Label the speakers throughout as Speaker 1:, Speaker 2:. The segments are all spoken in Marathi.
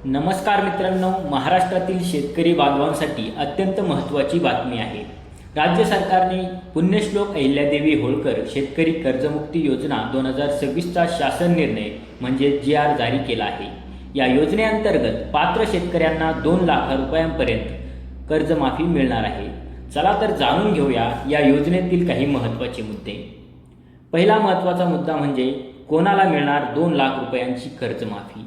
Speaker 1: नमस्कार मित्रांनो, महाराष्ट्रातील शेतकरी बांधवांसाठी अत्यंत महत्त्वाची बातमी आहे। राज्य सरकारने पुण्यश्लोक अहिल्यादेवी होळकर शेतकरी कर्जमुक्ती योजना 2026चा शासन निर्णय म्हणजे JR जारी केला आहे। या योजनेअंतर्गत पात्र शेतकऱ्यांना 2 लाख रुपयांपर्यंत कर्जमाफी मिळणार आहे। चला तर जाणून घेऊया या योजनेतील काही महत्त्वाचे मुद्दे। पहिला महत्त्वाचा मुद्दा म्हणजे कोणाला मिळणार 2 लाख रुपयांची कर्जमाफी।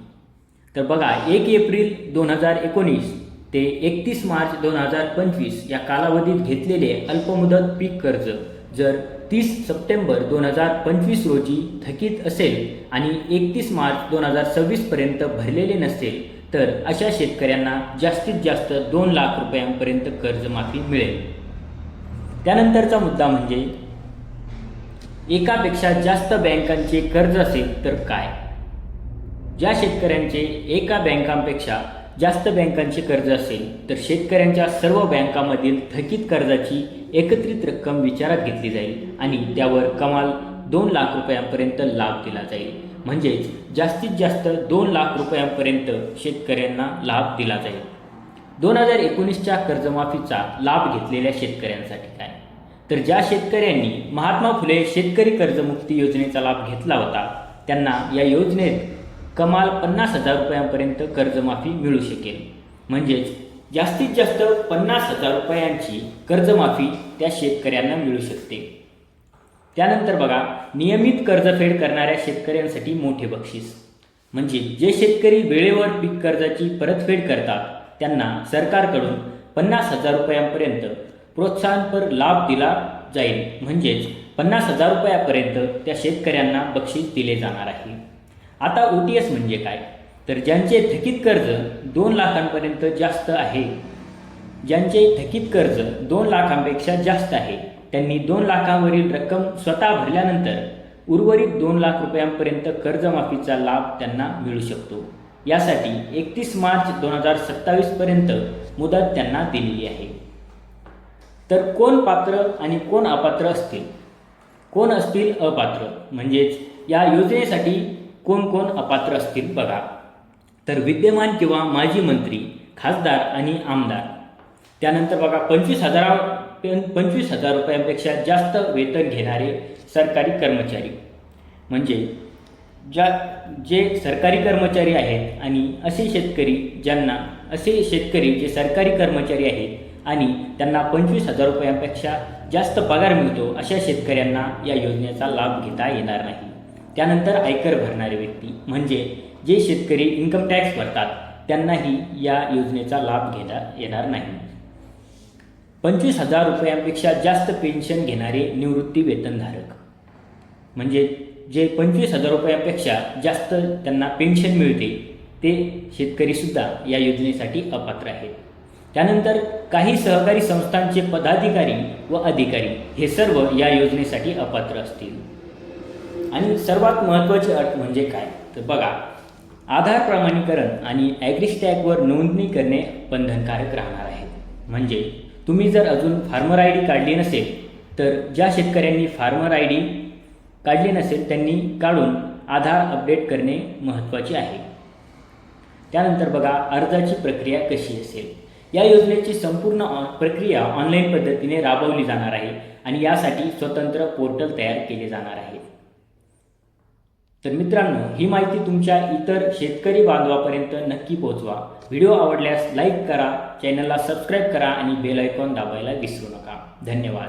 Speaker 1: तर बघा, 1 एप्रिल 2019 ते 31 मार्च 2025 या कालावधीत घेतलेले अल्पमुदत पीक कर्ज जर 30 सप्टेंबर 2025 रोजी थकीत असेल आणि 31 मार्च 2026 पर्यंत भरलेले नसेल तर अशा शेतकऱ्यांना जास्तीत जास्त 2 लाख रुपयांपर्यंत कर्जमाफी मिळेल। त्यानंतरचा मुद्दा म्हणजे एकापेक्षा जास्त बँकांचे कर्ज असेल तर काय। ज्या शेतकऱ्यांचे एका बँकांपेक्षा जास्त बँकांचे कर्ज असेल तर शेतकऱ्यांच्या सर्व बँकांमधील थकीत कर्जाची एकत्रित रक्कम विचारात घेतली जाईल आणि त्यावर कमाल 2 लाख रुपयांपर्यंत लाभ दिला जाईल। म्हणजेच जास्तीत जास्त 2 लाख रुपयांपर्यंत शेतकऱ्यांना लाभ दिला जाईल। 2019च्या कर्जमाफीचा लाभ घेतलेल्या शेतकऱ्यांसाठी काय, तर ज्या शेतकऱ्यांनी महात्मा फुले शेतकरी कर्जमुक्ती योजनेचा लाभ घेतला होता त्यांना या योजनेत कमाल 50,000 रुपयांपर्यंत कर्जमाफी मिळू शकेल। म्हणजेच जास्तीत जास्त 50,000 रुपयांची कर्जमाफी त्या शेतकऱ्यांना मिळू शकते। त्यानंतर बघा, नियमित कर्जफेड करणाऱ्या शेतकऱ्यांसाठी मोठे बक्षीस म्हणजे जे शेतकरी वेळेवर पीक कर्जाची परतफेड करतात त्यांना सरकारकडून 50,000 रुपयांपर्यंत प्रोत्साहनपर लाभ दिला जाईल। म्हणजेच 50,000 रुपयापर्यंत त्या शेतकऱ्यांना बक्षीस दिले जाणार आहे। आता OTS म्हणजे काय, तर ज्यांचे थकीत कर्ज 2 लाखांपर्यंत जास्त आहे, ज्यांचे थकीत कर्ज 2 लाखांपेक्षा जास्त आहे त्यांनी 2 लाखांवरील रक्कम स्वतः भरल्यानंतर उर्वरित 2 लाख रुपयांपर्यंत कर्जमाफीचा लाभ त्यांना मिळू शकतो। यासाठी 31 मार्च 2027 पर्यंत मुदत त्यांना दिलेली आहे। तर कोण पात्र आणि कोण अपात्र असतील, कोण असतील अपात्र, म्हणजेच या योजनेसाठी कोण कोण अपात्र असतील बघा। तर विद्यमान किंवा माजी मंत्री, खासदार आणि आमदार। त्यानंतर बघा, 25,000 रुपयांपेक्षा जास्त वेतन घेणारे सरकारी कर्मचारी, म्हणजे जे सरकारी कर्मचारी आहेत आणि असे शेतकरी जे सरकारी कर्मचारी आहेत आणि त्यांना 25,000 रुपयांपेक्षा जास्त पगार मिळतो अशा शेतकऱ्यांना या योजनेचा लाभ घेता येणार नाही। त्यानंतर आयकर भरणारे व्यक्ती, म्हणजे जे शेतकरी इन्कम टॅक्स भरतात त्यांनाही या योजनेचा लाभ घेता येणार नाही। 25,000 रुपयांपेक्षा जास्त पेन्शन घेणारे निवृत्ती वेतनधारक, म्हणजे जे 25,000 रुपयांपेक्षा जास्त त्यांना पेन्शन मिळते ते शेतकरीसुद्धा या योजनेसाठी अपात्र आहेत। त्यानंतर काही सहकारी संस्थांचे पदाधिकारी व अधिकारी हे सर्व या योजनेसाठी अपात्र असतील। आणि सर्वात महत्त्वाची अट म्हणजे काय, तर बघा, आधार प्रमाणीकरण आणि ॲग्रिस्टॅगवर नोंदणी करणे बंधनकारक राहणार आहे। म्हणजे तुम्ही जर अजून फार्मर ID काढली नसेल तर ज्या शेतकऱ्यांनी फार्मर ID काढली नसेल त्यांनी काढून आधार अपडेट करणे महत्त्वाचे आहे। त्यानंतर बघा, अर्जाची प्रक्रिया कशी असेल। या योजनेची संपूर्ण प्रक्रिया ऑनलाईन पद्धतीने राबवली जाणार आहे आणि यासाठी स्वतंत्र पोर्टल तयार केले जाणार आहे। तर मित्रांनो, ही माहिती तुमच्या इतर शेतकरी बांधवापर्यंत नक्की पोहोचवा। व्हिडिओ आवडल्यास लाईक करा, चॅनलला सबस्क्राईब करा आणि बेल आयकॉन दाबायला विसरू नका। धन्यवाद।